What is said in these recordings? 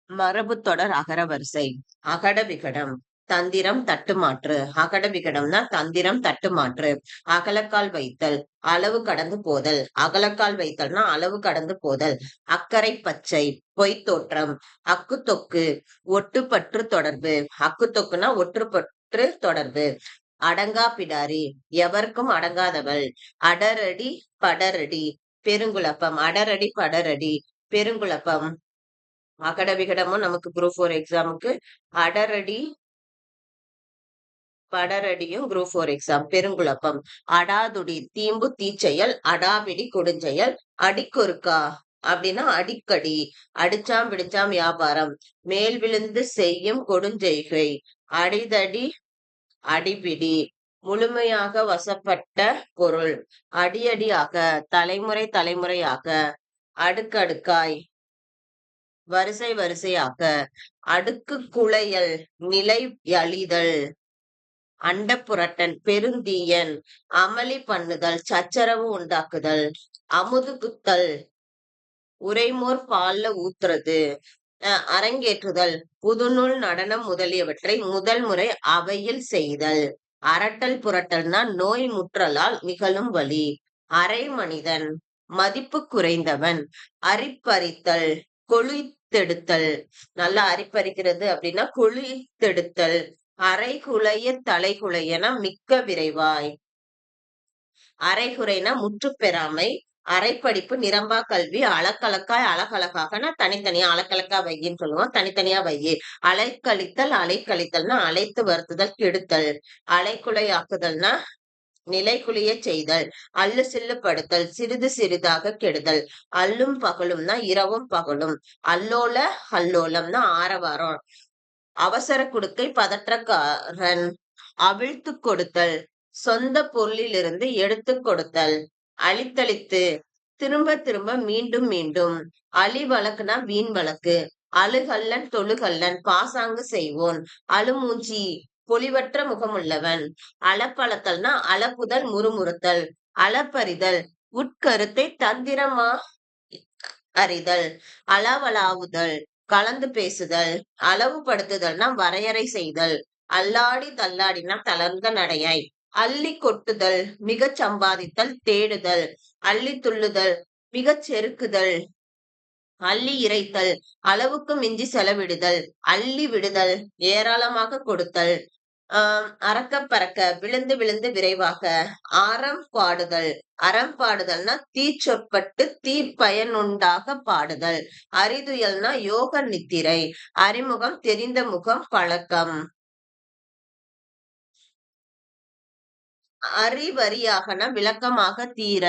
மரபுத்தொடர் அகரவரிசை. அகட விகடம். தந்திரம் தட்டுமாற்று. அகட விகடம்னா தந்திரம் தட்டுமாற்று. அகலக்கால் வைத்தல். அளவு கடந்து போதல். அகலக்கால் வைத்தல்னா அளவு கடந்து போதல். அக்கரை பச்சை. பொய்த்தோற்றம். அக்குத்தொக்கு. ஒட்டுப்பற்று தொடர்பு. அக்குத்தொக்குனா ஒற்றுப்பற்று தொடர்பு. அடங்கா பிடாரி. எவருக்கும் அடங்காதவள். அடரடி படரடி. பெருங்குழப்பம். அடரடி படரடி. பெருங்குழப்பம். அகட விகடமும் நமக்கு குரூப் 4 எக்ஸாமுக்கு அடரடி படரடியும் குரூப் 4 எக்ஸாம். பெருங்குழப்பம். அடாதுடி. தீம்பு தீச்செயல். அடாபிடி கொடுஞ்செயல். அடிக்கொருக்கா அப்படின்னா அடிக்கடி. அடிச்சாம் பிடிச்சாம் வியாபாரம். மேல் விழுந்து செய்யும் கொடுஞ்செய்கை. அடிதடி அடிபிடி. முழுமையாக வசப்பட்ட பொருள். அடியடியாக. தலைமுறை தலைமுறையாக. அடுக்கடுக்காய். வரிசை வரிசையாக. அடுக்கு குளையல். நிலை யழிதல். அண்டப்புரட்டன். பெருந்தீயன். அமளி பண்ணுதல். சச்சரவு உண்டாக்குதல். அமுது குத்தல். உரைமோர் பால்ல ஊத்துறது. அரங்கேற்றுதல். புதுநூல் நடனம் முதலியவற்றை முதல் முறை அவையில் செய்தல். அரட்டல் புரட்டல்னா நோய் முற்றலால் நிகழும் வலி. அரை மனிதன். மதிப்பு குறைந்தவன். அரிப்பறித்தல். கொழித்தெடுத்தல். நல்லா அரிப்பறிக்கிறது அப்படின்னா கொழித்தெடுத்தல். அரைகுலைய தலைகுலையன மிக்க விரைவாய். அரைகுறைனா முற்றுப் பெறாமை. அரைப்படிப்பு நிரம்பா கல்வி. அலக்கலக்காய் அழகழகாகனா தனித்தனியா அலக்கலக்கா வையின்னு சொல்லுவோம். தனித்தனியா வையி. அலைக்கழித்தல். அலைக்கழித்தல்னா அழைத்து வருத்துதல் கெடுத்தல். அலைக்குலையாக்குதல்னா நிலைகுலிய செய்தல். அல்லு சில்லு படுத்தல். சிறிது சிறிதாக கெடுதல். அல்லும் பகலும்னா இரவும் பகலும். அல்லோல அல்லோலம்னா ஆரவாரம். அவசர குடுக்கை பதற்றக்காரன். அவிழ்த்து கொடுத்தல். சொந்த பொருளிலிருந்து எடுத்து கொடுத்தல். அழித்தழித்து. திரும்ப திரும்ப மீண்டும் மீண்டும். அழி வழக்குனா வீண் வழக்கு. அழுகல்லன் தொழுகல்லன் பாசாங்கு செய்வோன். அழுமூஞ்சி. பொலிவற்ற முகமுள்ளவன். அளப்பளத்தல்னா அளப்புதல் முறுமுறுத்தல். அளப்பறிதல். உட்கருத்தை தந்திரமா அறிதல். அளவளாவுதல். கலந்து பேசுதல். அளவுபடுத்துதல்னா வரையறை செய்தல். அல்லாடி தள்ளாடினா தளர்ந்த நடையாய். அள்ளி கொட்டுதல். மிகச் சம்பாதித்தல் தேடுதல். அள்ளி துள்ளுதல். மிகச் செருக்குதல். அள்ளி இறைத்தல். அளவுக்கு மிஞ்சி செலவிடுதல். அள்ளி விடுதல். ஏராளமாக கொடுத்தல். அறக்கப் பறக்க. விழுந்து விழுந்து விரைவாக. அறம் பாடுதல். அறம் பாடுதல்னா தீச்சொற்பட்டு தீப்பயனுண்டாக பாடுதல். அறிதுயல்னா யோக நித்திரை. அறிமுகம். தெரிந்த முகம். பழக்கம். அறிவறியாகனா விளக்கமாக தீர.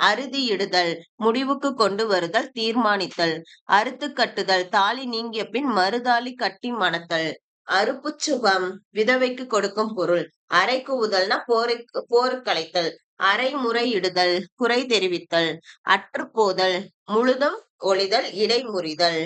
அறுதியிடுதல். முடிவுக்கு கொண்டு வருதல் தீர்மானித்தல். அறுத்துக் கட்டுதல். தாலி நீங்கிய பின் மறுதாலி கட்டி மணத்தல். அறுப்புச் சுகம். விதவைக்கு கொடுக்கும் பொருள். அறை கூவுதல்னா போருக்கழைத்தல். அறைமுறையிடுதல். குறை தெரிவித்தல். அற்றுப்போதல். முழுதும் ஒழிதல். இடை முறிதல்.